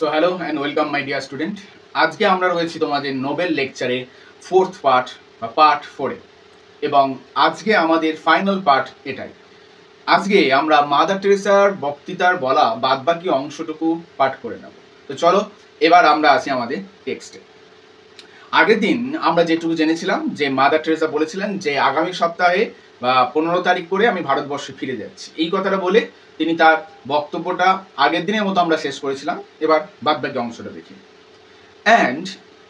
So hello and welcome my dear student. আজকে আমরা রয়েছি তোমাদের নোবেল লেকচারে ফোর্থ পার্ট বা পার্ট 4-এ, এবং আজকে আমাদের ফাইনাল পার্ট এটাই। আজকে আমরা মাদার টেরেসার বক্তৃতার বলা বাদবাকি অংশটুকু পাঠ করে নেব। তো চলো এবার আমরা আসি আমাদের টেক্সটে। আগের দিন আমরা যেটুকু জেনেছিলাম যে মাদার টেরেসা বলেছিলেন যে আগামী সপ্তাহে বা 15 তারিখ করে আমি ভারতবর্ষে ফিরে যাচ্ছি। এই কথাটা বলে তিনি তার বক্তব্যটা আগের দিনের মতো আমরা শেষ করেছিলাম। এবার বাদবাকি অংশটা দেখি। And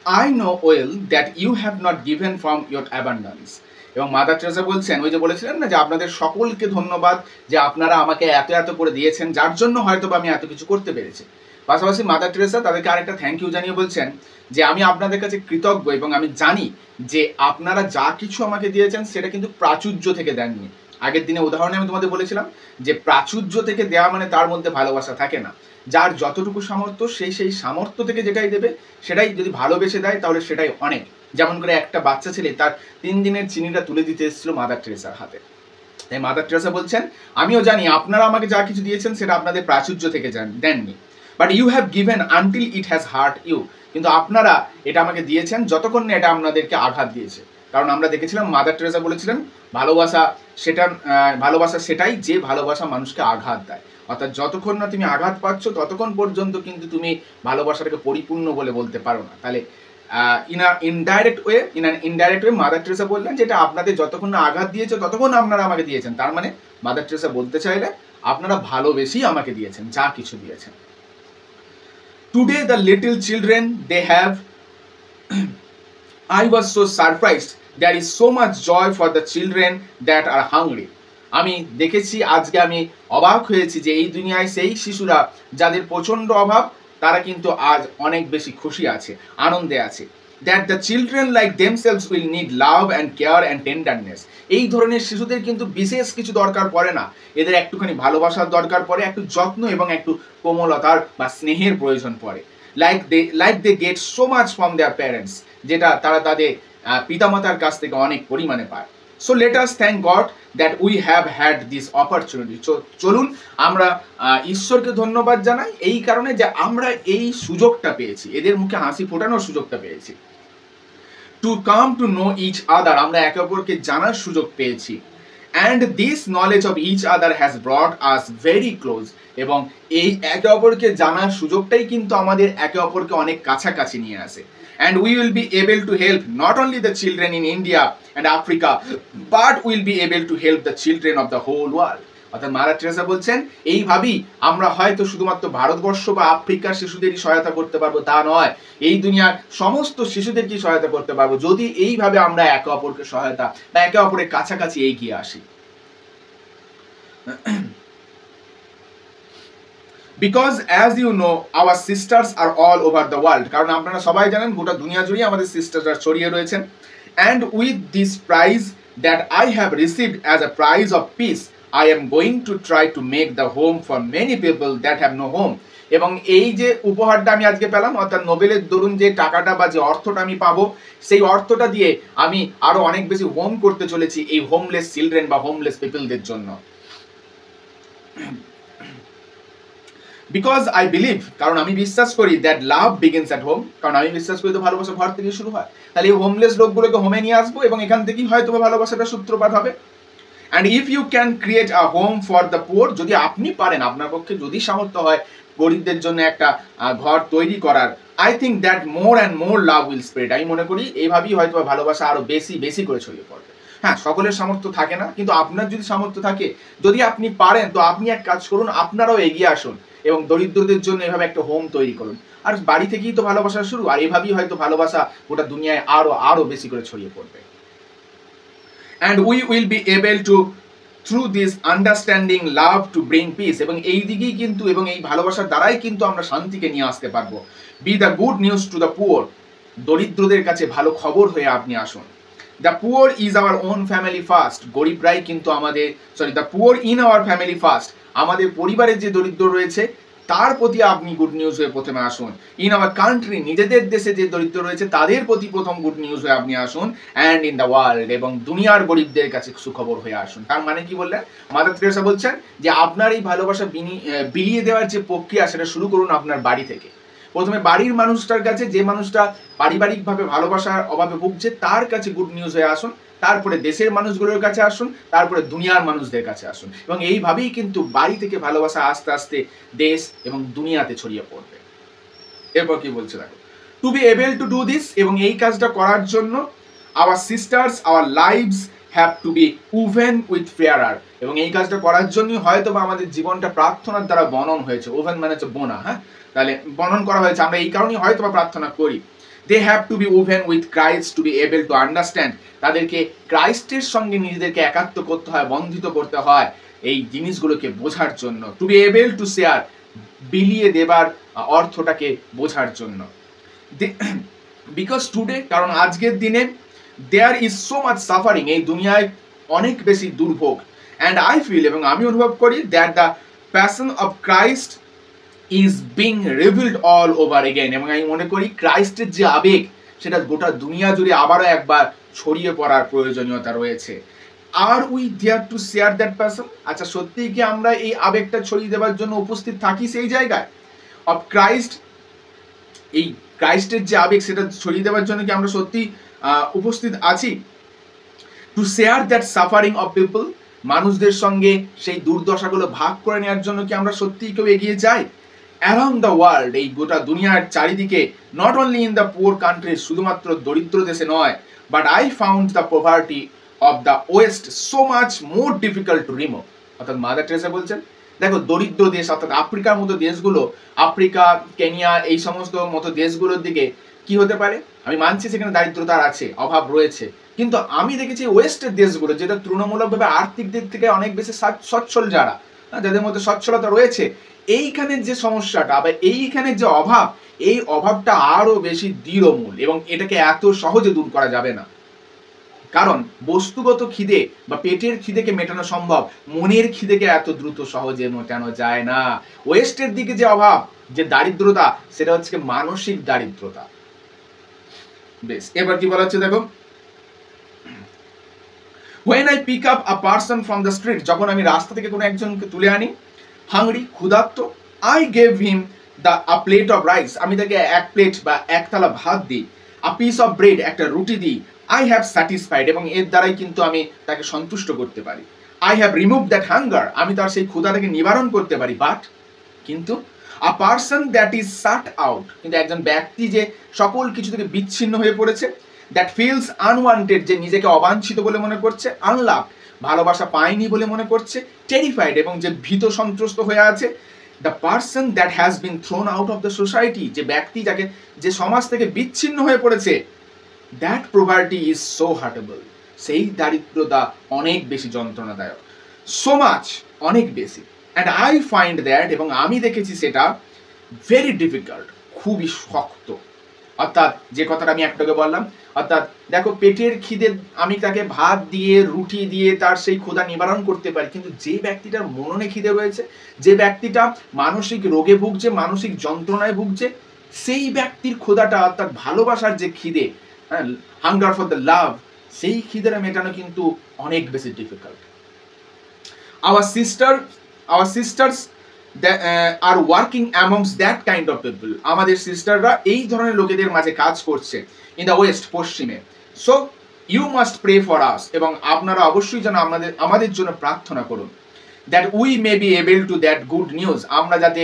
I know well that you have not given from your abundance. এবং মাদার টেরেসা বলছেন, ওই যে বলেছিলেন না যে আপনাদের সকলকে ধন্যবাদ যে আপনারা আমাকে এত এত করে দিয়েছেন, যার জন্য হয়তো আমি এত কিছু করতে পেরেছি। পাশাপাশি মাদার টেরেসা তাদেরকে আরেকটা থ্যাংক ইউ জানিয়ে বলছেন যে আমি আপনাদের কাছে কৃতজ্ঞ এবং আমি জানি যে আপনারা যা কিছু আমাকে দিয়েছেন সেটা কিন্তু প্রাচুর্য থেকে দেননি। আগের দিনে উদাহরণে আমি তোমাদের বলেছিলাম যে প্রাচুর্য থেকে দেওয়া মানে তার মধ্যে ভালোবাসা থাকে না। যার যতটুকু সামর্থ্য সেই সামর্থ্য থেকে যেটাই দেবে সেটাই যদি ভালোবেসে দেয় তাহলে সেটাই অনেক। যেমন করে একটা বাচ্চা ছেলে তার 3 দিনের চিনিটা তুলে দিতে এসেছিল মাদার টেরেসার হাতে। তাই মাদার টেরেসা বলছেন আমিও জানি আপনারা আমাকে যা কিছু দিয়েছেন সেটা আপনাদের প্রাচুর্য থেকে দেননি, but you have given until it has hurt you. কিন্তু আপনারা এটা আমাকে দিয়েছেন যতক্ষণ না এটা আপনাদেরকে আঘাত দিয়েছে। কারণ আমরা দেখেছিলাম মাদার টেরেসা বলেছিলেন ভালোবাসা সেটাই যে ভালোবাসা মানুষকে আঘাত দেয়। অর্থাৎ যতক্ষণ না তুমি আঘাত পাচ্ছ ততক্ষণ পর্যন্ত কিন্তু তুমি ভালোবাসাটাকে পরিপূর্ণ বলে বলতে পারো না। তাহলে in an indirect way Mother Teresa বললেন যেটা আপনাদের যতক্ষণ না আঘাত দিয়েছে ততক্ষণ আপনারা আমাকে দিয়েছেন। তার মানে মাদার টেরেসা বলতে চাইলে আপনারা ভালোবেসেই আমাকে দিয়েছেন, যা কিছু দিয়েছেন। Today the little children they have I was so surprised. There is so much joy for the children that are hungry. আমি দেখেছি, আজকে আমি অবাক হয়েছি যে এই দুনিয়ায় সেই শিশুরা যাদের প্রচণ্ড অভাব তারা কিন্তু আজ অনেক বেশি খুশি আছে, আনন্দে আছে। That the children like themselves will need love and care and tenderness. এই ধরনের শিশুদের কিন্তু বিশেষ কিছু দরকার পড়ে না, এদের একটুখানি ভালোবাসার দরকার পড়ে, একটু যত্ন এবং একটু কোমলতার বা স্নেহের প্রয়োজন পড়ে। like they get so much from their parents, যেটা তারা তাদের পিতামাতার কাছ থেকে অনেক পরিমাণে পায়। So let us thank God that we have had this opportunity. চলুন আমরা ঈশ্বরকে ধন্যবাদ জানাই এই কারণে যে আমরা এই সুযোগটা পেয়েছি, এদের মুখে হাসি ফোটানোর সুযোগটা পেয়েছি। To come to know each other, আমরা একে অপরকে জানার সুযোগ পেয়েছি। And this knowledge of each other has brought us very close. এবং এই একে অপরকে জানার সুযোগটাই কিন্তু আমাদের একে অপরকে অনেক কাছাকাছি নিয়ে আসে। And we will be able to help not only the children in India and Africa, but we'll be able to help the children of the whole world. অর্থাৎ মাদার টেরেসা বলছেন এইভাবেই আমরা হয়তো শুধুমাত্র ভারতবর্ষ বা আফ্রিকার শিশুদেরই সহায়তা করতে পারবো তা নয়, এই দুনিয়ার সমস্ত শিশুদেরকেই সহায়তা করতে পারবো যদি এইভাবে আমরা একে অপরকে সহায়তা বা একে অপরের কাছাকাছি এগিয়ে আসি। Because as you know our sisters are all over the world, কারণ আপনারা সবাই জানেন গোটা দুনিয়া জুড়ে আমাদের সিস্টাররা ছড়িয়ে রয়েছেন। And with this prize that I have received as a prize of peace, I am going to try to make the home for many people that have no home. এবং এই যে উপহারটা আমি আজকে পেলাম, অর্থাৎ নোবেলের দরুন যে টাকাটা বা যে অর্থটা আমি পাবো, সেই অর্থটা দিয়ে আমি আরো অনেক বেশি হোম করতে চলেছি এই হোমলেস চিলড্রেন বা হোমলেস পিপলদের জন্য। Because I believe, কারণ আমি বিশ্বাস করি that love begins at home, কারণ আমি বিশ্বাস করি তো ভালোবাসা ঘর থেকে শুরু হয়। তাহলে এই হোমলেস লোকগুলোকে হোমে নিয়ে আসবো এবং এখান থেকেই হয়তো ভালোবাসাটা সূত্রপাত হবে। And if you can create a home for the poor, যদি আপনি পারেন, আপনার পক্ষে যদি সামর্থ্য হয় গরিবদের জন্য একটা ঘর তৈরি করার, I think that more and more love will spread. আমি মনে করি এইভাবেই হয়তো ভালোবাসা আরো বেশি বেশি করে ছড়িয়ে পড়বে। হ্যাঁ, সকলের সামর্থ্য থাকে না, কিন্তু আপনার যদি সামর্থ্য থাকে, যদি আপনি পারেন, তো আপনি এক কাজ করুন, আপনারাও এগিয়ে আসুন এবং দরিদ্রদের জন্য এভাবে একটা হোম তৈরি করুন। আর বাড়ি থেকেই তো ভালোবাসা শুরু, আর এভাবেই হয়তো ভালোবাসা গোটা দুনিয়ায় আরো বেশি করে ছড়িয়ে পড়বে। And we will be able to through this understanding love to bring peace, এবং এই দিকেই কিন্তু এবং এই ভালোবাসার দ্বারাই কিন্তু আমরা শান্তিকে নিয়ে আসতে পারবো। Be the good news to the poor, দরিদ্রদের কাছে ভালো খবর হয়ে আপনি আসুন। The poor is our own family first, গরিবরাই কিন্তু আমাদের the poor in our family first, আমাদের পরিবারের যে দরিদ্র রয়েছে তার প্রতি আপনি গুড নিউজ হয়ে প্রথমে আসুন। ইন আওয়ার কান্ট্রি, নিজেদের দেশে যে দরিদ্র রয়েছে তাদের প্রতি প্রথম গুড নিউজ হয়ে আপনি আসুন। অ্যান্ড ইন দ্য ওয়ার্ল্ড, এবং দুনিয়ার গরিবদের কাছে সুখবর হয়ে আসুন। তার মানে কি বললেন? মাদার টেরেসা বলছেন যে আপনার এই ভালোবাসা বিলিয়ে দেওয়ার যে প্রক্রিয়া সেটা শুরু করুন আপনার বাড়ি থেকে। প্রথমে বাড়ির মানুষটার কাছে, যে মানুষটা পারিবারিকভাবে ভালোবাসার অভাবে ভুগছে তার কাছে গুড নিউজ হয়ে আসুন, তারপরে দেশের মানুষগুলোর কাছে আসুন, তারপরে দুনিয়ার মানুষদের কাছে আসুন, এবং এইভাবেই কিন্তু বাড়ি থেকে ভালোবাসা আস্তে আস্তে দেশ এবং দুনিয়াতে ছড়িয়ে পড়বে। এরপর কি বলছে দেখো, to be able to do this, এবং এই কাজটা করার জন্য our sisters our lives have to be woven with prayer, এবং এই কাজটা করার জন্যই হয়তো বা আমাদের জীবনটা প্রার্থনার দ্বারা বনন হয়েছে। ওভেন মানে হচ্ছে বোনা, হ্যাঁ, তাহলে বনন করা হয়েছে, আমরা এই কারণেই হয়তো বা প্রার্থনা করি। They have to be woven with Christ to be able to understand, তাদেরকে ক্রাইস্টের সঙ্গে নিজেদেরকে একাত্ম করতে হয়, বন্ধিত করতে হয় এই জিনিসগুলোকে বোঝার জন্য। To be able to share, বিলিয়ে দেবার অর্থটাকে বোঝার জন্য। বিকজ টুডে, কারণ আজকের দিনে there is so much suffering, এই দুনিয়ায় অনেক বেশি দুর্ভোগ, অ্যান্ড আই ফিল, এবং আমি অনুভব করি, that the passion of Christ is being revealed all over again, এবং আমি মনে করি ক্রাইস্টের যে আবেগ সেটা গোটা দুনিয়া জুড়ে আবারও একবার ছড়িয়ে পড়ার প্রয়োজনীয়তা রয়েছে। Are we there to share that passion, আচ্ছা সত্যিই কি আমরা এই আবেগটা ছড়িয়ে দেওয়ার জন্য উপস্থিত থাকি সেই জায়গায় অফ ক্রাইস্ট? এই ক্রাইস্টের যে আবেগ সেটা ছড়িয়ে দেওয়ার জন্য কি আমরা সত্যি উপস্থিত আছি? Two share that suffering of people, মানুষদের সঙ্গে সেই দুর্দশাগুলো ভাগ করে নেওয়ার জন্য কি আমরা সত্যিই কেউ এগিয়ে যাই? অ্যারাউন্ড দ্য ওয়ার্ল্ড, এই গোটা দুনিয়ার চারিদিকে, not only in the poor country, শুধুমাত্র দরিদ্র দেশে নয়, but I found the poverty of the West so much more difficult to remove. অর্থাৎ মাদার টেরেসা বলছেন, দেখো দরিদ্র দেশ অর্থাৎ আফ্রিকার মতো দেশগুলো, আফ্রিকা, কেনিয়া, এই সমস্ত মতো দেশগুলোর দিকে কি হতে পারে, আমি মানছি সেখানে দারিদ্রতা আছে, অভাব রয়েছে, কিন্তু আমি দেখেছি ওয়েস্টের দেশগুলো, যেটা তুলনামূলকভাবে আর্থিক দিক থেকে অনেক বেশি সচ্ছল, যারা যাদের মধ্যে সচ্ছলতা রয়েছে, এইখানের যে সমস্যাটা বা এইখানের যে অভাব, এই অভাবটা আরো বেশি দৃঢ়মূল, এবং এটাকে এত সহজে দূর করা যাবে না। কারণ বস্তুগত খিদে বা পেটের খিদেকে মেটানো সম্ভব, মনের খিদেকে এত দ্রুত সহজে মেটানো যায় না। ওয়েস্টের দিকে যে অভাব, যে দারিদ্রতা, সেটা হচ্ছে মানসিক দারিদ্রতা। বেশ, এবার কি বলা হচ্ছে দেখো, when I pick up a person from the street, যখন আমি রাস্তা থেকে কোনো একজনকে তুলে আনি, হাংরি, ক্ষুধার্ত, I gave him a plate of rice, আমি তাকে এক প্লেট বা এক থালা ভাত দিই, a piece of bread, একটা রুটি দিই, I have satisfied, এবং এর দ্বারাই কিন্তু আমি তাকে সন্তুষ্ট করতে পারি। I have removed that hunger, আমি তার সেই ক্ষুধাটাকে নিবারণ করতে পারি। বাট, কিন্তু a person that is shut out, কিন্তু একজন ব্যক্তি যে সকল কিছু থেকে বিচ্ছিন্ন হয়ে পড়েছে, that feels unwanted, যে নিজেকে অবাঞ্ছিত বলে মনে করছে, unloved, ভালোবাসা পায়নি বলে মনে করছে, terrified, এবং যে ভীত সন্ত্রস্ত হয়ে আছে, the person that has been thrown out of the society, যে ব্যক্তি যাকে, যে সমাজ থেকে বিচ্ছিন্ন হয়ে পড়েছে, that poverty is so hurtable, সেই দারিদ্রতা অনেক বেশি যন্ত্রণাদায়ক, so much, অনেক বেশি, and I find that, এবং আমি দেখেছি সেটা very difficult, খুবই শক্ত। অর্থাৎ যে কথাটা আমি একটাকে বললাম, অর্থাৎ দেখো পেটের খিদে আমি তাকে ভাত দিয়ে, রুটি দিয়ে তার সেই ক্ষুধা নিবারণ করতে পারি, কিন্তু যে ব্যক্তিটার মননে খিদে রয়েছে, যে ব্যক্তিটা মানসিক রোগে ভুগছে, মানসিক যন্ত্রণায় ভুগছে, সেই ব্যক্তির ক্ষুধাটা, অর্থাৎ ভালোবাসার যে খিদে, হাঙ্গার ফর দ্য লাভ, সেই খিদেটা মেটানো কিন্তু অনেক বেশি difficult. Our sisters are working amongst that kind of people, আমাদের সিস্টাররা এই ধরনের লোকেদের মাঝে কাজ করছে, ইন দ্য ওয়েস্ট, পশ্চিমে। So you must pray for us, এবং আপনারা অবশ্যই যেন আমাদের জন্য প্রার্থনা করুন, that we may be able to that good news, আমরা যাতে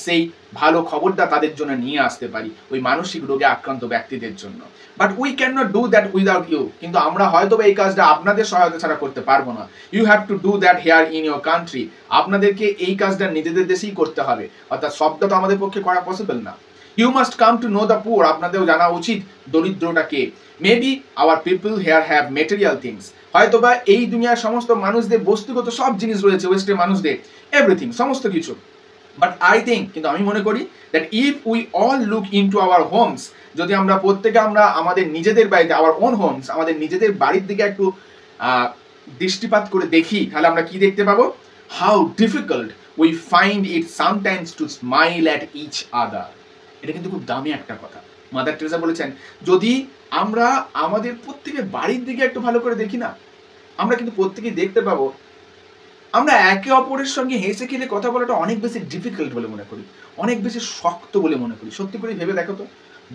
সেই ভালো খবরটা তাদের জন্য নিয়ে আসতে পারি, ওই মানসিক রোগে আক্রান্ত ব্যক্তিদের জন্য। But we can not do that without you, কিন্তু আমরা হয়তো এই কাজটা আপনাদের সহায়তা ছাড়া করতে পারবো না। You have to do that here in your country, আপনাদেরকে এই কাজটা নিজেদের দেশেই করতে হবে, অর্থাৎ সবটা তো আমাদের পক্ষে করা পসিবল না। You must come to know the poor, আপনাদেরও জানা উচিত দরিদ্রটাকে। Maybe our people here have material things, হয়তোবা এই দুনিয়ার সমস্ত মানুষদের বস্তুগত সব জিনিস রয়েছে, ওয়েস্টের মানুষদের এভরিথিং, সমস্ত কিছু। বাট আই থিঙ্ক, কিন্তু আমি মনে করি, that if we all look into our homes, যদি আমরা প্রত্যেকে আমাদের নিজেদের বাড়িতে, আওয়ার ওন হোমস, আমাদের নিজেদের বাড়ির দিকে একটু দৃষ্টিপাত করে দেখি, তাহলে আমরা কি দেখতে পাবো? How difficult we find it sometimes to smile at each other. এটা কিন্তু খুব দামি একটা কথা। মাদার টেরেসা বলেছেন, যদি আমরা আমাদের প্রত্যেকের বাড়ির দিকে একটু ভালো করে দেখি না, আমরা কিন্তু প্রত্যেকেই দেখতে পাবো আমরা একে অপরের সঙ্গে হেসে খেলে কথা বলাটা অনেক বেশি ডিফিকাল্ট বলে মনে করি, অনেক বেশি শক্ত বলে মনে করি। সত্যি করে ভেবে দেখো তো,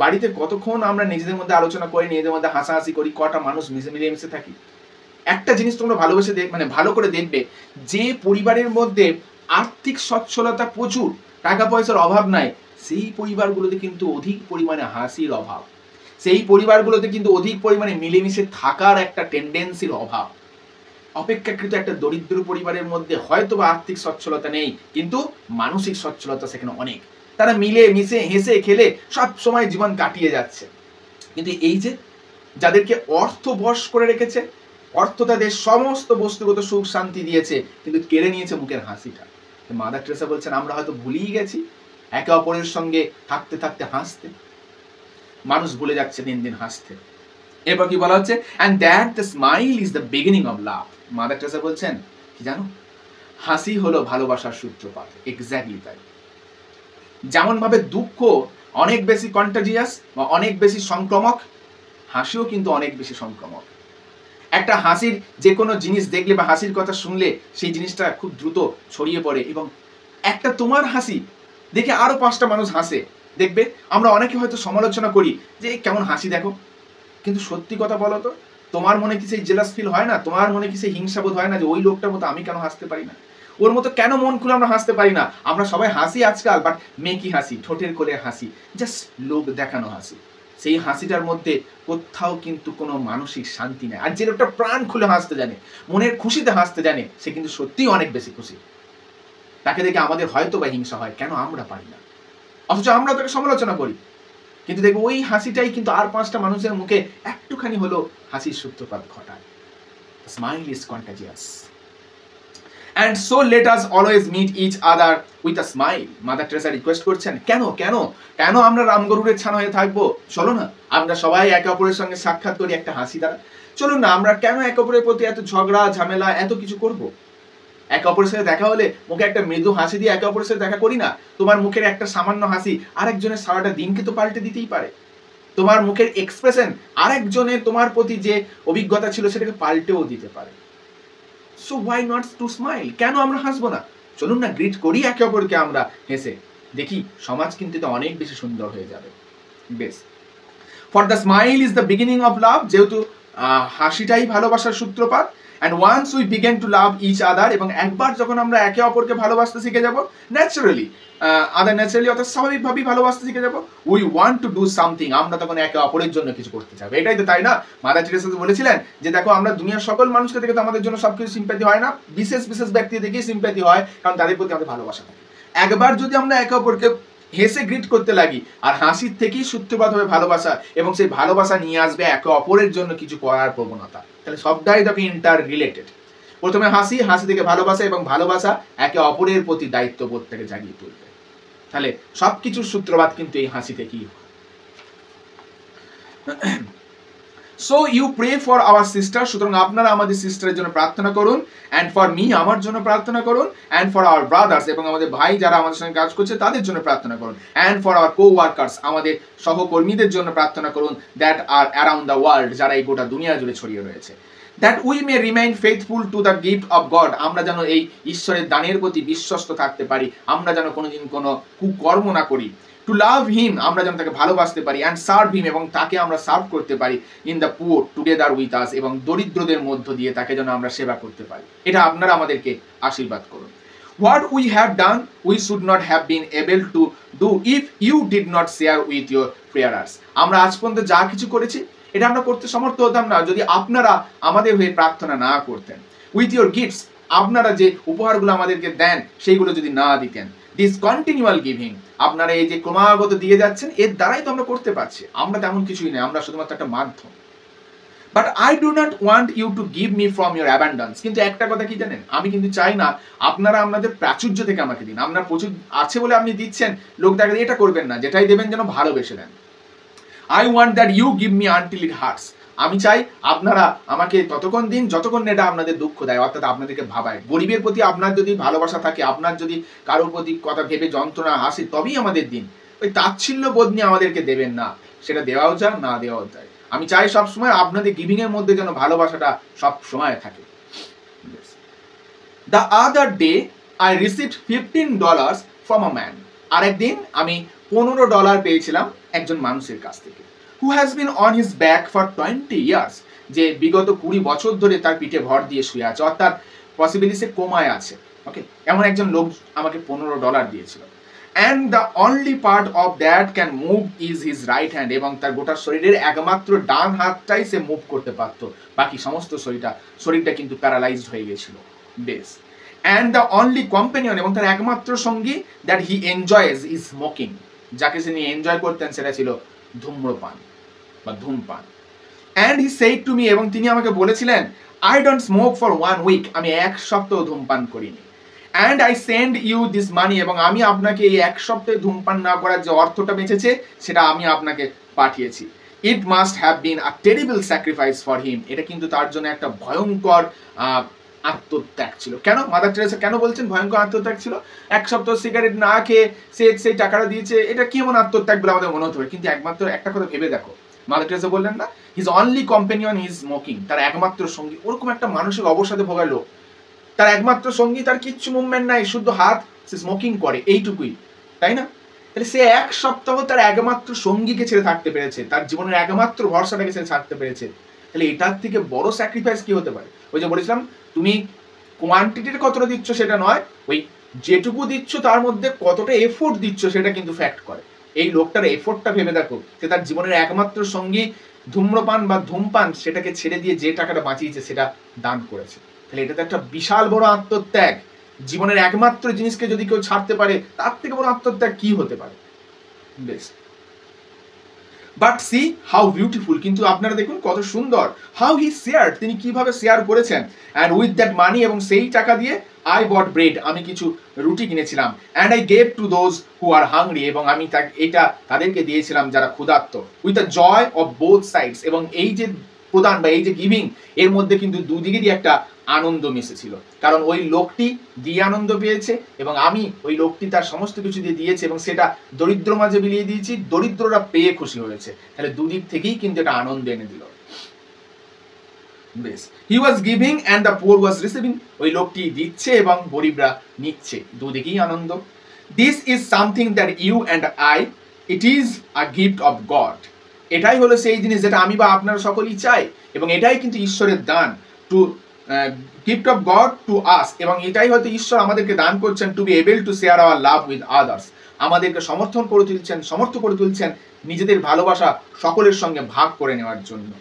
বাড়িতে কতক্ষণ আমরা নিজেদের মধ্যে আলোচনা করি, নিজেদের মধ্যে হাসাহাসি করি, কটা মানুষ মিলেমিশে থাকি। একটা জিনিস তোমরা ভালোবেসে ভালো করে দেখবে, যে পরিবারের মধ্যে আর্থিক সচ্ছলতা প্রচুর, টাকা পয়সার অভাব নাই, সেই পরিবারগুলোতে কিন্তু অধিক পরিমাণে হাসির অভাব, সেই পরিবারগুলোতে কিন্তু অধিক পরিমাণে মিলেমিশে থাকার একটা টেন্ডেন্সির অভাব। অপেক্ষাকৃত একটা দরিদ্র পরিবারের মধ্যে হয়তো বা আর্থিক সচ্ছলতা নেই, কিন্তু মানসিক সচ্ছলতা সেখানে অনেক। তারা মিলে মিশে হেসে খেলে সব সময় জীবন কাটিয়ে যাচ্ছে। কিন্তু এই যে যাদেরকে অর্থ বশ করে রেখেছে, অর্থ তাদের সমস্ত বস্তুগত সুখ শান্তি দিয়েছে, কিন্তু কেড়ে নিয়েছে মুখের হাসিটা। মাদার টেরেসা বলছেন আমরা হয়তো ভুলেই গেছি একে অপরের সঙ্গে থাকতে থাকতে হাসতে। মানুষ ভুলে যাচ্ছে দিন দিন হাসতে। এরপর কি বলা হচ্ছে, and that the smile is the beginning of love। Mother Teresa বলছেন কি জানো, হাসি হলো ভালোবাসার সূত্রপাত। এক্স্যাক্টলি তাই। যেমন ভাবে দুঃখ অনেক বেশি কন্টাজিয়াস বা অনেক বেশি সংক্রামক, হাসিও কিন্তু অনেক বেশি সংক্রামক। একটা হাসির যে কোনো জিনিস দেখলে বা হাসির কথা শুনলে সেই জিনিসটা খুব দ্রুত ছড়িয়ে পড়ে, এবং একটা তোমার হাসি দেখে আরো 5টা মানুষ হাসে। দেখবে আমরা অনেকে হয়তো সমালোচনা করি যে কেমন হাসি দেখো, কিন্তু সত্যি কথা বলো তো, তোমার মনে কি সেই জেলাস ফিল হয় না? তোমার মনে কি সেই হিংসাবোধ হয় না যে ওই লোকটার মতো আমি কেন হাসতে পারি না, ওর মতো কেন মন খুলে আমরা হাসতে পারি না? আমরা সবাই হাসি আজকাল, বাট মেকি হাসি, ঠোঁটের কোলে হাসি, জাস্ট লোক দেখানো হাসি। সেই হাসিটার মধ্যে কোথাও কিন্তু কোনো মানসিক শান্তি নেই। আর যে লোকটা প্রাণ খুলে হাসতে জানে, মনের খুশিতে হাসতে জানে, সে কিন্তু সত্যিই অনেক বেশি খুশি। তাকে দেখে আমাদের হয়তো বা হিংসা হয়, কেন আমরা পারি না, অথচ আমরা তাকে সমালোচনা করি। কিন্তু দেখবো ওই হাসিটাই কিন্তু আর 5টা মানুষের মুখে একটুখানি হলো হাসির সূত্রপাত ঘটায়। Smile is contagious, and so let us always meet each other with a smile। Mother Teresa request করছেন, কেন কেন কেন আমরা রামগরুরের ছানা হয়ে থাকবো? চলো না আমরা সবাই একে অপরের সঙ্গে সাক্ষাৎ করি একটা হাসি দ্বারা। চলুন না আমরা কেন একে অপরের প্রতি এত ঝগড়া ঝামেলা এত কিছু করব? একে অপরের সাথে দেখা হলে মুখে একটা মৃদু হাসি দিয়ে একে অপরের সাথে দেখা করি না? তোমার মুখের একটা সামান্য হাসি আরেকজনের সারাটা দিনকে তো পাল্টে দিতেই পারে। তোমার মুখের এক্সপ্রেশন আরেকজনের তোমার প্রতি যে অভিজ্ঞতা ছিল সেটাকে পাল্টেও দিতে পারে। So why not to smile? কেন আমরা হাসবো না? চলুন না গ্রিট করি একে অপরকে আমরা হেসে, দেখি সমাজ কিন্তু এটা অনেক বেশি সুন্দর হয়ে যাবে। বেশ, for the smile is the beginning of love, যেহেতু হাসিটাই ভালোবাসার সূত্রপাত। and once we begin to love each other, এবং একবার যখন আমরা একে অপরকে ভালোবাসতে শিখে যাব, ন্যাচারালি অর্থাৎ স্বাভাবিকভাবেই ভালোবাসতে শিখে যাব, we want to do something, আমরা তখন একে অপরের জন্য কিছু করতে চাইবো। এটাই তো, তাই না? মাদার টেরেসা বলেছিলেন যে দেখো আমরা দুনিয়ার সকল মানুষকে দেখে তো আমাদের জন্য সবকিছু সিম্প্যাথি হয় না, বিশেষ বিশেষ ব্যক্তি দেখেই সিম্প্যাথি হয়, কারণ তাদের প্রতি আমাদের ভালোবাসা থাকে। একবার যদি আমরা একে অপরকে হেসে গ্রিট করতে লাগি, আর হাসির থেকেই সূত্রপাত হবে ভালোবাসা, এবং সেই ভালোবাসা নিয়ে আসবে একে অপরের জন্য কিছু করার প্রবণতা। তাহলে সবটাই দেখো ইন্টার রিলেটেড। প্রথমে হাসি, হাসি থেকে ভালোবাসা, এবং ভালোবাসা একে অপরের প্রতি দায়িত্ববোধ থেকে জাগিয়ে তুলবে। তাহলে সবকিছুর সূত্রপাত কিন্তু এই হাসি থেকেই হয়। So you pray for our sister, সুতরাং আপনারা আমাদের সিস্টারের জন্য প্রার্থনা করুন, অ্যান্ড ফর মি, আমার জন্য প্রার্থনা করুন, অ্যান্ড ফর আওয়ার ব্রাদার্স, এবং আমাদের ভাই যারা আমাদের সঙ্গে কাজ করছে তাদের জন্য প্রার্থনা করুন, and for our co workers, আমাদের সহকর্মীদের জন্য প্রার্থনা করুন, that are around the world, যারা এই গোটা দুনিয়া জুড়ে ছড়িয়ে রয়েছে। That we may remain faithful to the gift of God, আমরা যেন এই ঈশ্বরের দানের প্রতি বিশ্বস্ত থাকতে পারি, আমরা যেন কোনোদিন কোনো কুকর্ম না করি। টু লাভ হিম, আমরা যেন তাকে ভালোবাসতে পারি, অ্যান্ড সার্ভ হিম, এবং তাকে আমরা সার্ভ করতে পারি, in the poor together with us, এবং দরিদ্রদের মধ্য দিয়ে তাকে যেন আমরা সেবা করতে পারি। এটা আপনারা আমাদেরকে আশীর্বাদ করুন। What we have done we should not have been able to do if you did not share with your prayers, আমরা আজ পর্যন্ত যা কিছু করেছি এটা আমরা করতে সমর্থ হতাম না যদি আপনারা আমাদের হয়ে প্রার্থনা না করতেন। উইথ ইউর গিফটস, আপনারা যে উপহারগুলো আমাদেরকে দেন সেইগুলো যদি না দিতেন। দিস কন্টিনিউয়াল গিভিং, আপনারা এই যে ক্রমাগত দিয়ে যাচ্ছেন, এর দ্বারাই তো আমরা করতে পারছি। আমরা তেমন কিছুই নেই, আমরা শুধুমাত্র একটা মাধ্যম। But I do not want you to give me from your abundance, কিন্তু একটা কথা কি জানেন, আমি কিন্তু চাই না আপনারা আপনাদের প্রাচুর্য থেকে আমাকে দিন। আপনার প্রচুর আছে বলে আপনি দিচ্ছেন, লোক দেখা এটা করবেন না, যেটাই দেবেন যেন ভালোবেসে দেন। I want that you give me until it hurts, আমি চাই আপনারা আমাকে ততক্ষণ দিন যতক্ষণ এটা আপনাদের দুঃখ দেয়, অর্থাৎ আপনাদেরকে ভাবায়। গরিবের প্রতি আপনার যদি ভালোবাসা থাকে, আপনার যদি কারোর প্রতি কথা ভেবে যন্ত্রণা আসে, তবেই আমাদের দিন। ওই তাচ্ছিল্য বোধ নিয়ে আমাদেরকে দেবেন না, সেটা দেওয়াও যায় না দেওয়াও যায়। আমি চাই সবসময় আপনাদের গিভিং এর মধ্যে যেন ভালোবাসাটা সব সময় থাকে। The other day I received $15 from a man. আরেকদিন আমি $15 পেয়েছিলাম একজন মানুষের কাছ থেকে। Who has been on his back for 20 years, যে বিগত 20 বছর ধরে তার পিঠে ভর দিয়ে শুয়ে আছে, অর্থাৎ পসিবিলি সে কোমায় আছে। ওকে, এমন একজন লোক আমাকে $15 দিয়েছিল। And the only part of that can move is his right hand, এবং তার গোটা শরীরের একমাত্র ডান হাতটাই সে মুভ করতে পারতো, বাকি সমস্ত শরীরটা কিন্তু প্যারালাইজড হয়ে গেছিল। বেশ। অ্যান্ড দ্য অনলি কম্পেনিয়ন, এবং তার একমাত্র সঙ্গী that he enjoys is smoking, যাকে সে নিয়ে এনজয় করতেন সেটা ছিল ধূম্রপান বা ধূমপান। And he said to me, এবং তিনি আমাকে বলেছিলেন, I don't smoke for 1 week, আমি 1 সপ্তাহ ধূমপান করিনি। And I send you this money, এবং আমি আপনাকে এই 1 সপ্তাহে ধূমপান না করার যে অর্থটা বেঁচেছে সেটা আমি আপনাকে পাঠিয়েছি। It must have been a terrible sacrifice for him, এটা কিন্তু তার জন্য একটা ভয়ঙ্কর আত্মত্যাগ ছিল। কেন মাদার টেরেসা কেন বলছেন ভয়ঙ্কর আত্মত্যাগ ছিল? 1 সপ্তাহ সিগারেট না খেয়ে সেই টাকাটা দিয়েছে, এটা কেমন আত্মত্যাগ বলে আমাদের মনে হতে পারে, কিন্তু একমাত্র একটা কথা ভেবে দেখো, মাদার টেরেসা বললেন না, his only companion is smoking, তার একমাত্র সঙ্গী, ওরকম একটা মানসিক অবসাদে ভোগা লোক, তার একমাত্র সঙ্গী, তার কিচ্ছু মুভমেন্ট নাই, শুদ্ধ হাত, সে স্মোকিং করে, এইটুকুই, তাই না? তাহলে সে 1 সপ্তাহ তার একমাত্র সঙ্গীকে ছেড়ে থাকতে পেরেছে, তার জীবনের একমাত্র ভরসাটাকে ছেড়ে থাকতে পেরেছে, তাহলে এটার থেকে বড় স্যাক্রিফাইস কি হতে পারে? ওই যে বলেছিলাম, তুমি কোয়ান্টিটির কতটা দিচ্ছ সেটা নয়, ওই যেটুকু দিচ্ছ তার মধ্যে কতটা এফোর্ট দিচ্ছ সেটা কিন্তু ফ্যাক্ট করে। এই লোকটার এফোর্টটা ভেবে দেখো, সে তার জীবনের একমাত্র সঙ্গী ধূম্রপান বা ধূমপান সেটাকে ছেড়ে দিয়ে যে টাকাটা বাঁচিয়েছে সেটা দান করেছে, তাহলে এটা তো একটা বিশাল বড় আত্মত্যাগ। জীবনের একমাত্র জিনিসকে যদি কেউ ছাড়তে পারে, তার থেকে বড় আত্মত্যাগ কি হতে পারে? বেশ। বাট সি হাউ বিউটিফুল, কিন্তু আপনারা দেখুন কত সুন্দর, হাউ হি শেয়ার, তিনি কিভাবে শেয়ার করেছেন। অ্যান্ড উইথ দ্যাট মানি, এবং সেই টাকা দিয়ে আই বট ব্রেড, আমি কিছু রুটি কিনেছিলাম। And I gave to those who are hungry, এবং আমি এটা তাদেরকে দিয়েছিলাম যারা ক্ষুধার্ত। With the joy of both sides, এবং এই যে প্রদান বা এই যে গিভিং, এর মধ্যে কিন্তু দুদিকেরই একটা আনন্দ মিশেছিল, কারণ ওই লোকটি দিয়ে আনন্দ পেয়েছে এবং আমি ওই লোকটি তার সমস্ত কিছু দিয়ে দিয়েছে এবং সেটা দরিদ্র মাঝে বিলিয়ে দিয়েছি, দরিদ্ররা পেয়ে খুশি হয়েছে, তাহলে দুদিক থেকেই কিন্তু এটা আনন্দ এনে দিল। বেশ। He was giving and the poor was receiving, ওই লোকটি দিচ্ছে এবং গরিবরা নিচ্ছে, দুদিকেই আনন্দ। This is something that you and I, it is a gift of God, এটাই হলো সেই জিনিস যেটা আমি বা আপনারা সকলেই চাই, এবং এটাই কিন্তু ঈশ্বরের দান, to gift of God to us, এবং এটাই হয়তো ঈশ্বর আমাদেরকে দান করছেন, to be able to share our love with others, আমাদেরকে সমর্থ করে তুলছেন নিজেদের ভালোবাসা সকলের সঙ্গে ভাগ করে নেওয়ার জন্য।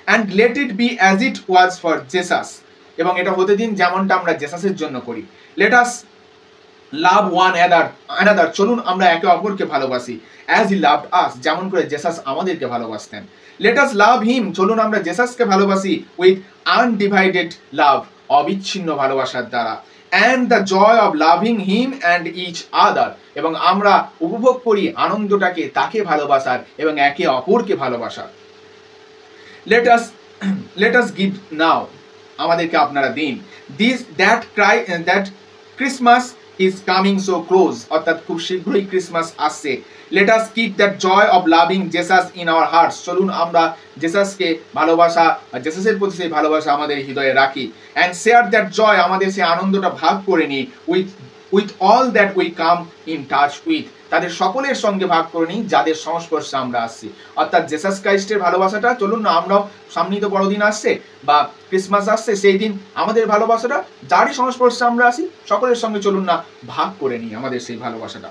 And let it be as it was for Jesus, এবং এটা হতে দিন যেমনটা আমরা জেসাসের জন্য করি। লেট আস লাভ ওয়ান অ্যানাদার, চলুন আমরা একে অপরকে ভালোবাসি, অ্যাজ হি লাভড আস, যেমন করে জেসাস আমাদেরকে ভালোবাসতেন। লেট আস লাভ হিম, চলুন আমরা জেসাসকে ভালোবাসি, উইথ আনডিভাইডেড লাভ, অবিচ্ছিন্ন ভালোবাসার দ্বারা। And the joy of loving him and each other, এবং আমরা উপভোগ করি আনন্দটাকে, তাকে ভালোবাসার এবং একে অপরকে ভালোবাসার। let us give now, আমাদেরকে আপনারা দিন। That Christmas is coming so close, অর্থাৎ খুব শীঘ্রই ক্রিসমাস আসছে। let us keep that joy of loving Jesus in our hearts, চলুন আমরা জেসাসকে ভালোবাসা, জেসাসের প্রতি সেই ভালোবাসা আমাদের হৃদয়ে রাখি। and share that joy, আমাদের সেই আনন্দটা ভাগ করে নিই, with all that we come in touch with, তাদের সকলের সঙ্গে ভাগ করে নিই যাদের সংস্পর্শে আমরা আসছি। অর্থাৎ জেসাস ক্রাইস্টের ভালোবাসাটা, চলুন না আমরাও, সামনেই তো বড়দিন আসছে বা ক্রিসমাস আসছে, সেই দিন আমাদের ভালোবাসাটা যারই সংস্পর্শে আমরা আসি সকলের সঙ্গে চলুন না ভাগ করে নিই আমাদের সেই ভালোবাসাটা।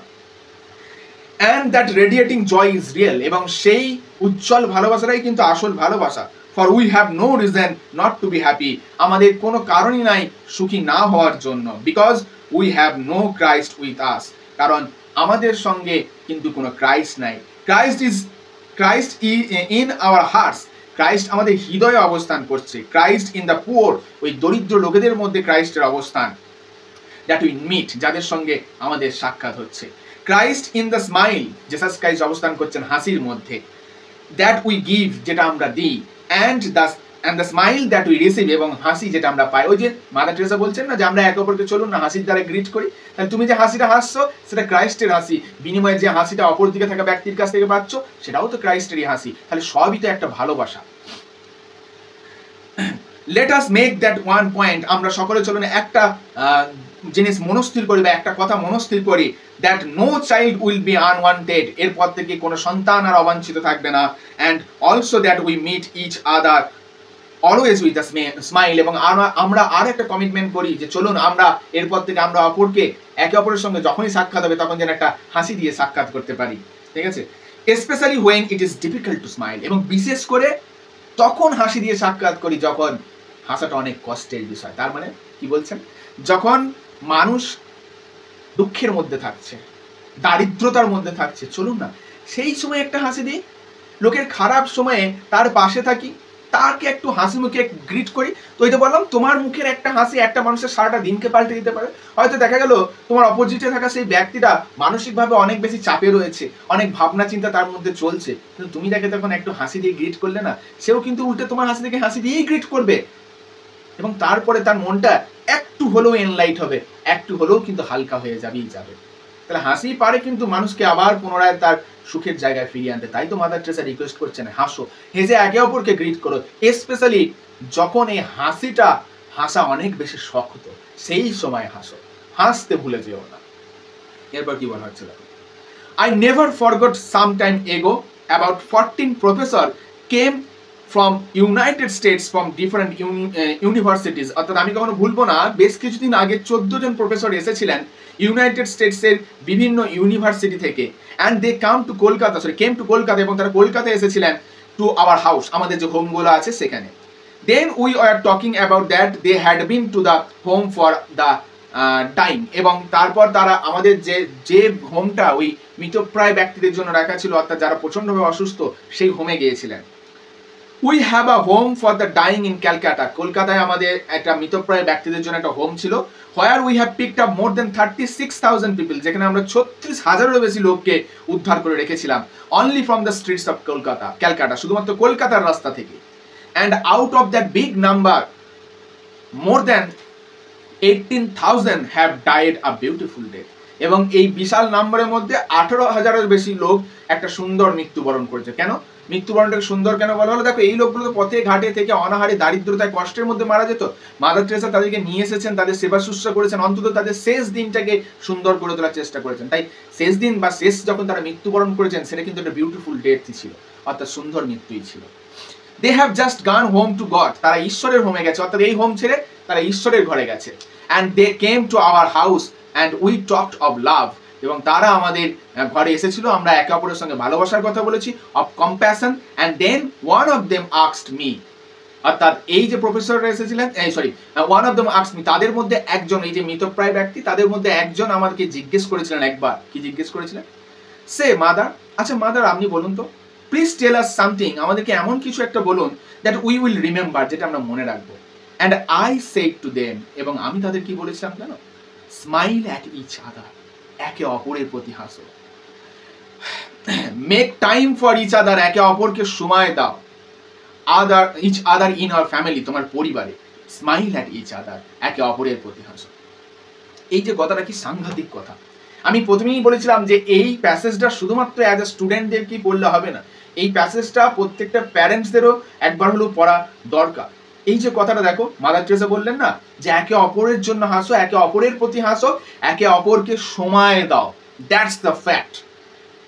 And that radiating joy is real, এবং সেই উজ্জ্বল ভালোবাসাটাই কিন্তু আসল ভালোবাসা। For we have no reason not to be happy, আমাদের কোনো কারণই নাই সুখী না হওয়ার জন্য। Because we have no Christ with us, কারণ আমাদের সঙ্গে কিন্তু কোনো ক্রাইস্ট নাই। Christ in our hearts, Christ আমাদের হৃদয়ে অবস্থান করছে। ক্রাইস্ট ইন দ্য পুয়ার, ওই দরিদ্র লোকেদের মধ্যে ক্রাইস্টের অবস্থান। দ্যাট উই মিট, যাদের সঙ্গে আমাদের সাক্ষাৎ হচ্ছে। Christ in the smile, Jesus Christ অবস্থান করছেন হাসির মধ্যে। দ্যাট উই গিভ, যেটা আমরা দিই। And the smile that we receive, এবং হাসি যেটা আমরা পাই। ওই যে মাদার টেরেসা বলছেন না যে আমরা একে অপরকে চলুন না হাসির দ্বারা গ্রিট করি, তাহলে তুমি যে হাসিটা হাসছো সেটা ক্রাইস্টের হাসি, বিনিময়ে যে হাসিটা অপর দিকে থাকা ব্যক্তির কাছ থেকে পাচ্ছ সেটাও তো ক্রাইস্টেরই হাসি, তাহলে সবই তো একটা ভালোবাসা। Let us make that one point, আমরা সকলে চলুন একটা জিনিস মনস্থির করি বা একটা কথা মনস্থির করি, that no child will be unwanted, এরপর থেকে কোনো সন্তান আর অবাঞ্ছিত থাকবে না, and also that we meet each other always with a smile, এবং আমরা আর একটা কমিটমেন্ট করি যে চলুন আমরা এরপর থেকে আমরা অপরকে একে অপরের সঙ্গে যখনই সাক্ষাৎ হবে তখন যেন একটা হাসি দিয়ে সাক্ষাৎ করতে পারি, ঠিক আছে, specially when it is difficult to smile, এবং বিশেষ করে তখন হাসি দিয়ে সাক্ষাৎ করি যখন হাসাটা অনেক কষ্টের বিষয়। তার মানে কি বলছেন, যখন মানুষ দুঃখের মধ্যে থাকছে, দারিদ্রতার মধ্যে থাকছে, চলুন না সেই সময় একটা হাসি দিই, লোকের খারাপ সময়ে তার পাশে থাকি, তাকে একটু হাসি মুখে গ্রিট করি। তো এই তো বললাম, তোমার মুখের একটা হাসি একটা মানুষের সারাটা দিনকে পাল্টে দিতে পারে। হয়তো দেখা গেল তোমার অপোজিটে থাকা সেই ব্যক্তিটা মানসিকভাবে অনেক বেশি চাপে রয়েছে, অনেক ভাবনা চিন্তা তার মধ্যে চলছে, কিন্তু তুমি তাকে তখন একটু হাসি দিয়ে গ্রিট করলে না, সেও কিন্তু উল্টে তোমার হাসি থেকে হাসি দিয়েই গ্রিট করবে, এবং তারপরে তার মনটা একটু হলেও এনলাইট হবে, একটু হলেও কিন্তু হালকা হয়ে যাবেই যাবে। তাহলে হাসি পারে কিন্তু মানুষকে আবার পুনরায় তার সুখের জায়গায় ফিরিয়ে আনতে। তাই তো মাদার টেরেসা রিকোয়েস্ট করছেন, হাসো, হেসে একে অপরকে গ্রিট করো, স্পেশালি যখন এই হাসিটা হাসা অনেক বেশি শক্ত, সেই সময় হাসো, হাসতে ভুলে যেও না। এরপর কি বলা হচ্ছে, I never forgot some time ago about 14 professor came from United States from different universities, অর্থাৎ আমি কখনো ভুলবো না, বেশ কিছুদিন আগে 14 জন প্রফেসর এসেছিলেন ইউনাইটেড স্টেটসের বিভিন্ন ইউনিভার্সিটি থেকে, and they come to Kolkata, came to Kolkata, এবং তারা কলকাতায় এসেছিলেন টু আওয়ার হাউস, আমাদের যে হোমগুলো আছে সেখানে। Then we are talking about that they had been to the home for the time, এবং তারপর তারা আমাদের যে হোমটা ওই মৃতপ্রায় ব্যক্তিদের জন্য রাখা ছিল, অর্থাৎ যারা প্রচণ্ডভাবে অসুস্থ, সেই হোমে গিয়েছিলেন। We have a home for the dying in Calcutta, কলকাতায় আমাদের একটা মৃতপ্রায় ব্যক্তিদের জন্য একটা হোম ছিল, where we have picked up more than 36,000 people, যেখানে আমরা 36,000-এরও বেশি লোককে উদ্ধার করে রেখেছিলাম, only from the streets of Kolkata, Calcutta, শুধুমাত্র কলকাতার রাস্তা থেকে। And out of that big number more than 18,000 have died a beautiful death, এবং এই বিশাল নাম্বারের মধ্যে 18,000-এর বেশি লোক একটা সুন্দর মৃত্যুবরণ করেছে। কেন মৃত্যুবরণটাকে সুন্দর কেন বলা হলো? দেখো, এই লোকগুলো তো পথে ঘাটে থেকে অনাহারে দারিদ্রতায় কষ্টের মধ্যে মারা যেত, মাদার টেরেসা তাদেরকে নিয়ে এসেছেন, তাদের সেবা শুশ্রূষা করেছেন, অন্তত তাদের শেষ দিনটাকে সুন্দর করে তোলার চেষ্টা করেছেন। তাই শেষ দিন বা শেষ যখন তারা মৃত্যুবরণ করেছেন, সেটা কিন্তু একটা বিউটিফুল ডেথই ছিল, অর্থাৎ সুন্দর মৃত্যুই ছিল। দে হ্যাভ জাস্ট গান হোম টু গড, তারা ঈশ্বরের হোমে গেছে, অর্থাৎ এই হোম ছেড়ে তারা ঈশ্বরের ঘরে গেছে। And they came to our house and we talked of love, এবং তারা আমাদের ঘরে এসেছিল, আমরা একে অপরের সঙ্গে ভালোবাসার কথা বলেছি, of compassion. And then one of them asked me, অর্থাৎ এই যে প্রফেসররা এসেছিলেন, one of them asked me, তাদের মধ্যে একজন, এই যে মৃতপ্রায় ব্যক্তি, তাদের মধ্যে একজন আমাকে জিজ্ঞেস করেছিলেন একবার, কি জিজ্ঞেস করেছিলেন? সে মাদার, আচ্ছা মাদার আপনি বলুন তো, প্লিজ টেল আস সামথিং, আমাদেরকে এমন কিছু একটা বলুন, দ্যাট উই উইল রিমেম্বার, যেটা আমরা মনে রাখবো। And I said to them, এবং আমি তাদের কি বলেছিলাম জানো? স্মাইল অ্যাট ইচ আদার, একে অপরের প্রতি হাসো, make time for each other, একে অপরকে সময় দাও, each other in our family, তোমার পরিবারে, স্মাইল অ্যাট ইচ আদার, একে অপরের প্রতি হাসো। এই যে কথাটা কি সাংঘাতিক কথা। আমি প্রথমেই বলেছিলাম যে এই প্যাসেজটা শুধুমাত্র অ্যাজ এ স্টুডেন্টদেরকেই পড়লে হবে না, এই প্যাসেজটা প্রত্যেকটা প্যারেন্টসদেরও একবার হলেও পড়া দরকার। এই যে কথাটা দেখো, মাদার টেরেসা বললেন না যে একে অপরের জন্য হাসো, একে অপরের প্রতি হাসো, একে অপরকে সময় দাও, দ্যাটস দ্য ফ্যাক্ট।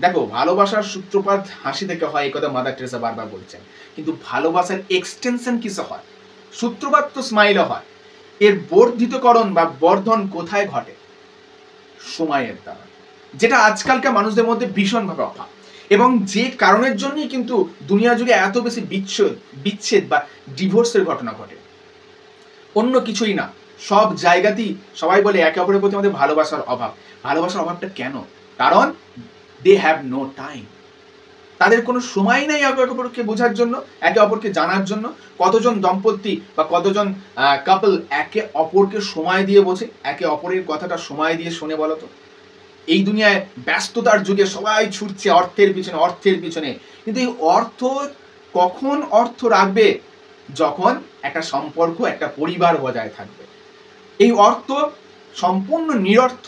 দেখো, ভালোবাসার সূত্রপাত হাসি থেকে হয়, এই কথা মাদার টেরেসা বারবার বলছেন, কিন্তু ভালোবাসার এক্সটেনশন কিসে হয়? সূত্রপাত তো স্মাইলে হয়, এর বর্ধিতকরণ বা বর্ধন কোথায় ঘটে? সময়ের দ্বারা, যেটা আজকালকার মানুষদের মধ্যে ভীষণভাবে অভাব, এবং যে কারণের জন্যই কিন্তু দুনিয়া জুড়ে এত বেশি বিচ্ছেদ বা ডিভোর্সের ঘটনা ঘটে, অন্য কিছুই না। সব জায়গাতেই সবাই বলে একে অপরের প্রতি আমাদের ভালোবাসার অভাব। ভালোবাসার অভাবটা কেন? কারণ দে হ্যাভ নো টাইম, তাদের কোনো সময় নেই একে অপরকে বোঝার জন্য, একে অপরকে জানার জন্য। কতজন দম্পতি বা কতজন কাপল একে অপরকে সময় দিয়ে বোঝে, একে অপরের কথাটা সময় দিয়ে শোনে বলো তো? এই দুনিয়ায় ব্যস্ততার যুগে সবাই ছুটছে অর্থের পিছনে, অর্থের পিছনে, কিন্তু এই অর্থ কখন অর্থ রাখবে? যখন একটা সম্পর্ক, একটা পরিবার বজায় থাকবে। এই অর্থ সম্পূর্ণ নিরর্থ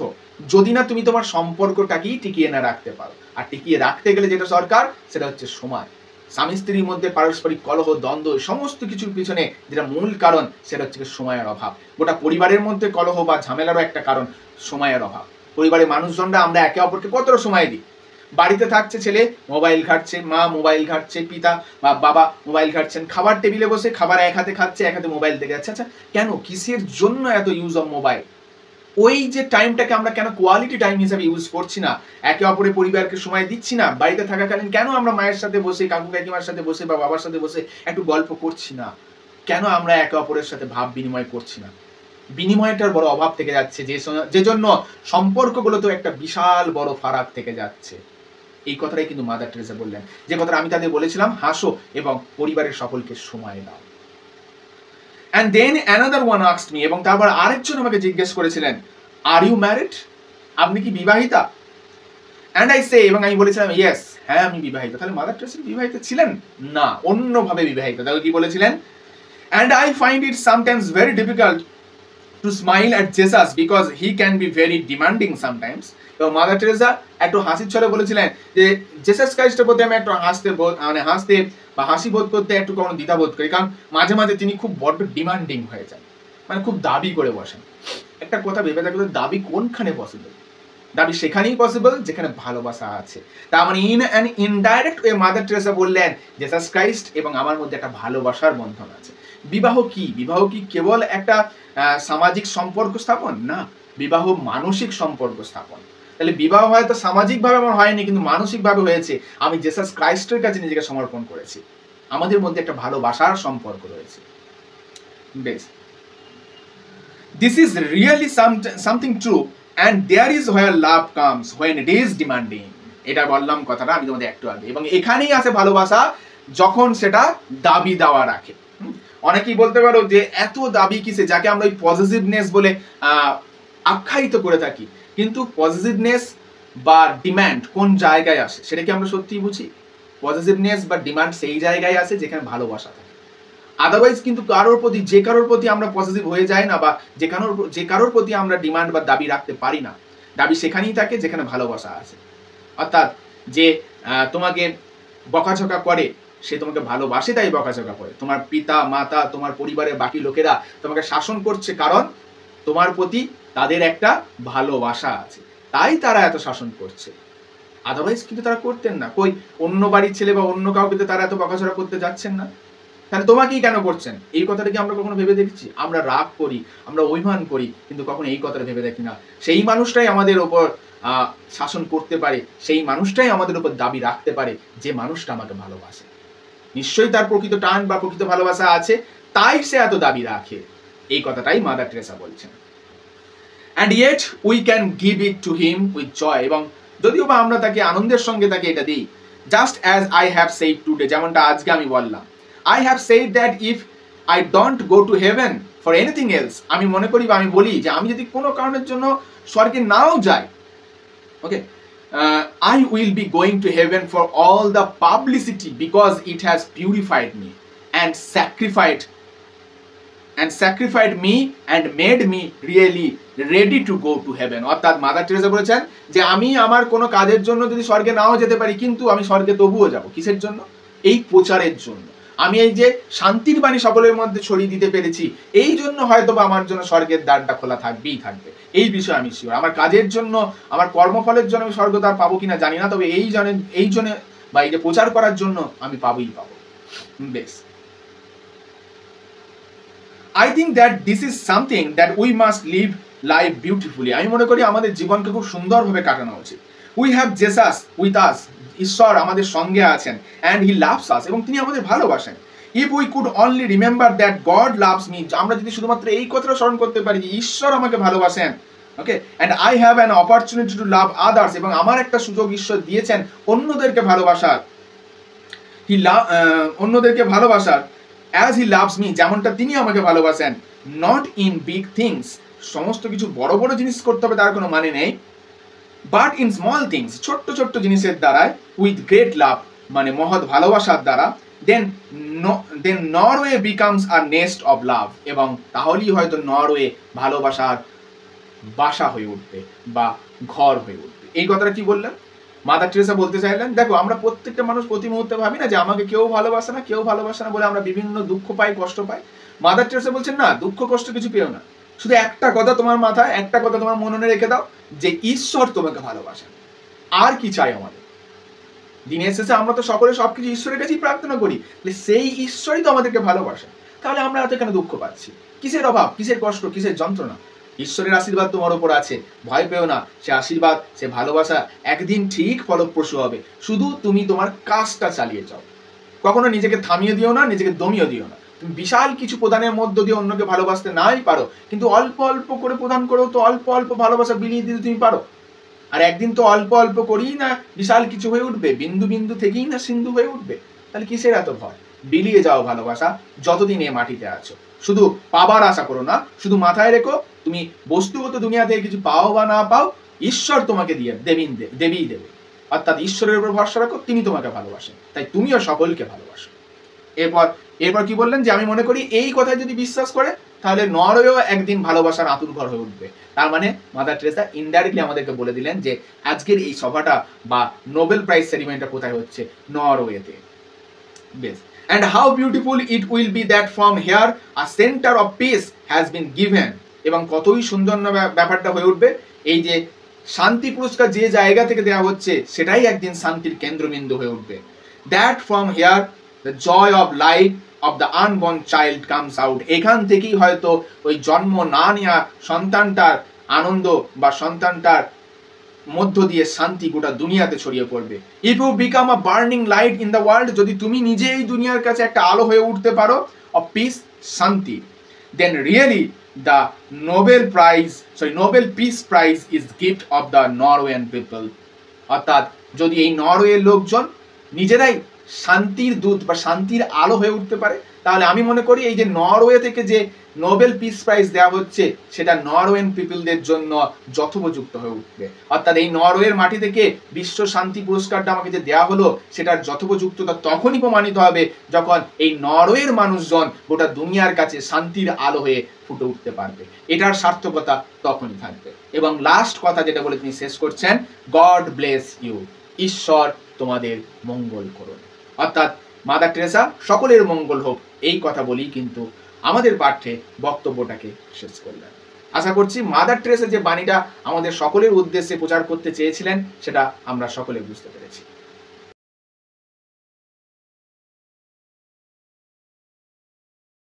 যদি না তুমি তোমার সম্পর্কটাকেই টিকিয়ে না রাখতে পারো। আর টিকিয়ে রাখতে গেলে যেটা দরকার, সেটা হচ্ছে সময়। স্বামী স্ত্রীর মধ্যে পারস্পরিক কলহ, দ্বন্দ্ব, সমস্ত কিছুর পিছনে যেটা মূল কারণ সেটা হচ্ছে সময়ের অভাব। গোটা পরিবারের মধ্যে কলহ বা ঝামেলারও একটা কারণ সময়ের অভাব। পরিবারের মানুষজনরা আমরা একে অপরকে কতটা সময় দিই। বাড়িতে থাকছে ছেলে মোবাইল ঘাটছে, মা মোবাইল ঘাটছে, পিতা বা বাবা মোবাইল ঘাটছেন, খাবার টেবিলে বসে খাবার এক হাতে খাচ্ছে, এক হাতে মোবাইল দেখে যাচ্ছে। আচ্ছা কেন, কিসের জন্য এত ইউজ অফ মোবাইল? ওই যে টাইমটাকে আমরা কেন কোয়ালিটি টাইম হিসাবে ইউজ করছি না, একে অপরের পরিবারকে সময় দিচ্ছি না? বাড়িতে থাকাকালীন কেন আমরা মায়ের সাথে বসে, কাকু কাকিমার সাথে বসে বা বাবার সাথে বসে একটু গল্প করছি না? কেন আমরা একে অপরের সাথে ভাব বিনিময় করছি না? বিনিময়টার বড় অভাব থেকে যাচ্ছে, যে জন্য সম্পর্কগুলোতে একটা বিশাল বড় ফারাক থেকে যাচ্ছে। এই কথাটাই কিন্তু মাদার টেরেসা বললেন, যে কথাটা আমি তাদের বলেছিলাম, হাসো এবং পরিবারের সকলকে সময় দাও। And then another one asked me, এবং তারপর আরেকজন আমাকে জিজ্ঞেস করেছিলেন, আর ইউ ম্যারিড? আপনি কি বিবাহিতা? And I say, এবং আমি বলেছিলাম ইয়েস, হ্যাঁ আমি বিবাহিত। তাহলে মাদার টেরেসা বিবাহিত ছিলেন না, অন্যভাবে বিবাহিত। তাহলে কি বলেছিলেন? And I find it sometimes very difficult to smile at Jesus because he can be very demanding sometimes. এবং মাদার টেরেসা একটু হাসির ছলে বলেছিলেন যে জেসাস ক্রাইস্টের প্রতি আমি একটু হাসতে বা হাসি বোধ করতে একটু কোনো দ্বিধা বোধ করি, কারণ মাঝে মাঝে তিনি খুব বড্ড ডিমান্ডিং হয়ে যান, মানে খুব দাবি করে বসেন। একটা কথা ভেবে থাকলে, দাবি কোনখানে পসিবল? দাবি সেখানেই পসিবল যেখানে ভালোবাসা আছে। তার মানে in an indirect way Mother Teresa বললেন জেসাস ক্রাইস্ট এবং আমার মধ্যে একটা ভালোবাসার বন্ধন আছে। বিবাহ কি? বিবাহ কি কেবল একটা সামাজিক সম্পর্ক স্থাপন? না, বিবাহ মানসিক সম্পর্ক স্থাপন। তাহলে বিবাহ হয়তো সামাজিকভাবে আমার হয়নি, কিন্তু মানসিকভাবে হয়েছে। আমি জেসাস ক্রাইস্টের কাছে নিজেকে সমর্পণ করেছি, আমাদের মধ্যে একটা ভালোবাসার সম্পর্ক রয়েছে। বেশ, this is really something true and there is where love comes when it is demanding. এটা বললাম কথাটা আমি তোমাদের একটু আগে, এবং এখানেই আছে ভালোবাসা যখন সেটা দাবি দেওয়া রাখে। অনেকেই বলতে পারো যে এত দাবি কিসে, যাকে আমরা ওই পজিটিভনেস বলে আখ্যায়িত করে থাকি, কিন্তু পজিটিভনেস বা ডিমান্ড কোন জায়গায় আসে সেটা কি আমরা সত্যিই বুঝি? পজিটিভনেস বা ডিমান্ড সেই জায়গায় আসে যেখানে ভালোবাসা থাকে। আদারওয়াইজ কিন্তু যে কারোর প্রতি আমরা পজিটিভ হয়ে যাই না, বা যে কারোর প্রতি আমরা ডিমান্ড বা দাবি রাখতে পারি না। দাবি সেখানেই থাকে যেখানে ভালোবাসা আছে। অর্থাৎ যে তোমাকে বকাঝকা করে সে তোমাকে ভালোবাসে তাই বকাঝকা করে। তোমার পিতা মাতা, তোমার পরিবারের বাকি লোকেরা তোমাকে শাসন করছে কারণ তোমার প্রতি তাদের একটা ভালোবাসা আছে, তাই তারা এত শাসন করছে। আদারওয়াইজ কিন্তু তারা করতেন না। কই অন্য বাড়ির ছেলে বা অন্য কাউকে তারা এত বকাঝকা করতে যাচ্ছেন না। তাহলে তোমাকেই কেন করছেন? এই কথাটা কি আমরা কখনো ভেবে দেখেছি? আমরা রাগ করি, আমরা অভিমান করি, কিন্তু কখনো এই কথাটা ভেবে দেখি না সেই মানুষটাই আমাদের ওপর শাসন করতে পারে, সেই মানুষটাই আমাদের উপর দাবি রাখতে পারে যে মানুষটা আমাকে ভালোবাসে। নিশ্চয়ই তার প্রকৃত টান বা প্রকৃত ভালোবাসা আছে, তাই সে এত দাবি রাখে। এই কথাটাই মাদার টেরেসা বলছেন। and yet we can give it to him with joy, এবং যদিও বা আমরা তাকে আনন্দের সঙ্গে তাকে এটা দিই। just as I have said today, যেমনটা আজকে আমি বললাম, I have said that if I don't go to heaven for anything else, আমি মনে করি বা আমি বলি যে আমি যদি কোনো কারণের জন্য স্বর্গে নাও যাই, okay, I will be going to heaven for all the publicity because it has purified me and sacrificed me and made me really ready to go to heaven. অর্থাৎ মাদার টেরেসা বলেছেন যে আমি আমার কোনো কাজের জন্য যদি স্বর্গে নাও যেতে পারি, কিন্তু আমি স্বর্গে তবুও যাব। কিসের জন্য? এই প্রচারের জন্য। আমি এই যে শান্তির বাণী সকলের মধ্যে ছড়িয়ে দিতে পেরেছি, এই জন্য হয়তো বা আমার জন্য স্বর্গের দ্বারটা খোলা থাকবেই থাকবে। এই বিষয়ে আমি শিওর। আমার কাজের জন্য, আমার কর্মফলের জন্য আমি স্বর্গদ্বার পাবো কিনা জানি না, তবে এই জন্য বা এই যে প্রচার করার জন্য আমি পাবোই পাবো। বেশ, I think that this is something that we must live life beautifully. আমি মনে করি আমাদের জীবনকে খুব সুন্দরভাবে কাটানো উচিত। We have Jesus with us. ঈশ্বর আমাদের সঙ্গে আছেন, and he loves us, এবং তিনি আমাদের ভালোবাসেন। If we could only remember that God loves me, আমরা যদি শুধুমাত্র এই কথাটা স্মরণ করতে পারি যে ঈশ্বর আমাকে ভালোবাসেন, ওকে, and I have an opportunity to love others, এবং আমার একটা সুযোগ ঈশ্বর দিয়েছেন অন্যদেরকে ভালোবাসার, অন্যদেরকে ভালোবাসার, as he loves me, যেমনটা তিনি আমাকে ভালোবাসেন, not in big things, সমস্ত কিছু বড় বড় জিনিস করতে হবে তার কোনো মানে নেই, but in small things, ছোট্ট ছোট্ট জিনিসের দ্বারাই, with great love, মানে মহৎ ভালোবাসার দ্বারা, then Norway becomes a nest of love, এবং তাহলেই হয়তো নরওয়ে ভালোবাসার বাসা হয়ে উঠবে বা ঘর হয়ে উঠবে। এই কথাটা কি বললাম? মাদার টেরেসা বলতে চাইলেন, দেখো আমরা প্রত্যেকটা মানুষ প্রতি মুহূর্তে ভাবি না যে আমাকে কেউ ভালোবাসে না, কেউ ভালোবাসে না বলে আমরা বিভিন্ন দুঃখ পাই, কষ্ট পাই। মাদার টেরেসা বলছেন না, দুঃখ কষ্ট কিছু পেও না, শুধু একটা কথা তোমার মাথায়, একটা কথা তোমার মনে রেখে দাও, যে ঈশ্বর তোমাকে ভালোবাসেন। আর কি চাই আমাদের? দিনের শেষে আমরা তো সকলে সবকিছু ঈশ্বরের কাছেই প্রার্থনা করি, সেই ঈশ্বরই তো আমাদেরকে ভালোবাসেন। তাহলে আমরা এত কেন দুঃখ পাচ্ছি? কিসের অভাব, কিসের কষ্ট, কিসের যন্ত্রণা? ঈশ্বরের আশীর্বাদ তোমার উপর আছে, ভয় পেও না। সে আশীর্বাদ, সে ভালোবাসা একদিন ঠিক ফলপ্রসূ হবে, শুধু তুমি তোমার কাজটা চালিয়ে যাও। কখনো নিজেকে থামিয়ে দিও না, নিজেকে দমিয়ে দিও না। তুমি বিশাল কিছু প্রদানের মধ্য দিয়ে অন্যকে ভালোবাসতে নাই পারো, কিন্তু অল্প অল্প করে প্রদান করেও তো অল্প অল্প ভালোবাসা বিলিয়ে দিতে তুমি পারো। আর একদিন তো অল্প অল্প করেই না বিশাল কিছু হয়ে উঠবে, বিন্দু বিন্দু থেকেই না সিন্ধু হয়ে উঠবে। তাহলে কিসের এত ভয়? বিলিয়ে যাও ভালোবাসা যতদিন এ মাটিতে আছো। শুধু পাবার আশা করো না, শুধু মাথায় রেখো তুমি বস্তুগত দুনিয়া থেকে কিছু পাও বা না পাও, ঈশ্বর তোমাকে দিয়ে দেবেই দেবে। অর্থাৎ ঈশ্বরের উপর ভরসা রাখো, তিনি তোমাকে ভালোবাসেন, তাই তুমিও সকলকে ভালোবাসো। এরপর কি বললেন, যে আমি মনে করি এই কথায় যদি বিশ্বাস করে তাহলে নরওয়েও একদিন ভালোবাসার আতুর ঘর হয়ে উঠবে। তার মানে মাদার টেরেসা ইনডাইরেক্টলি আমাদেরকে বলে দিলেন যে আজকের এই সভাটা বা নোবেল প্রাইজ সেরিমনিটা কোথায় হচ্ছে? নরওয়েতে। বেশ। And how beautiful it will be that from here a center of peace has been given। এবং কতই সুন্দর না ব্যাপারটা হয়ে উঠবে, এই যে শান্তি পুরস্কার যে জায়গা থেকে দেওয়া হচ্ছে সেটাই একদিন শান্তির কেন্দ্রবিন্দু হয়ে উঠবে। That from here the joy of life of the unborn child comes out। এখান থেকেই হয়তো ওই জন্ম না নেওয়া সন্তানটার আনন্দ বা সন্তানটার মধ্য দিয়ে শান্তি গোটা দুনিয়াতে ছড়িয়ে পড়বে। If you become a burning light in the world, যদি তুমি নিজেই দুনিয়ার কাছে একটা আলো হয়ে উঠতে পারো অফ পিস, শান্তি, then really the Nobel peace prize is gift of the Norwegian people. অর্থাৎ যদি এই নরওয়ের লোকজন নিজেরাই শান্তির দূত বা শান্তির আলো হয়ে উঠতে পারে, তাহলে আমি মনে করি এই যে নরওয়ে থেকে যে নোবেল পিস প্রাইজ দেওয়া হচ্ছে সেটা নরওয়েন পিপলদের জন্য যথোপযুক্ত হয়ে উঠবে। অর্থাৎ এই নরওয়ের মাটি থেকে বিশ্ব শান্তি পুরস্কারটা আমাকে যে দেওয়া হলো সেটার যথোপযুক্ততা তখনই প্রমাণিত হবে যখন এই নরওয়ের মানুষজন গোটা দুনিয়ার কাছে শান্তির আলো হয়ে ফুটে উঠতে পারবে। এটার সার্থকতা তখনই থাকবে। এবং লাস্ট কথা যেটা বলে তিনি শেষ করছেন, গড ব্লেস ইউ, ঈশ্বর তোমাদের মঙ্গল করুন। অর্থাৎ মাদার টেরেসা সকলের মঙ্গল হোক এই কথা বলেই কিন্তু আমাদের পাঠ্যে বক্তব্যটাকে শেষ করলেন। আশা করছি মাদার টেরেসা যে বাণীটা আমাদের সকলের উদ্দেশ্যে প্রচার করতে চেয়েছিলেন সেটা আমরা সকলে বুঝতে পেরেছি।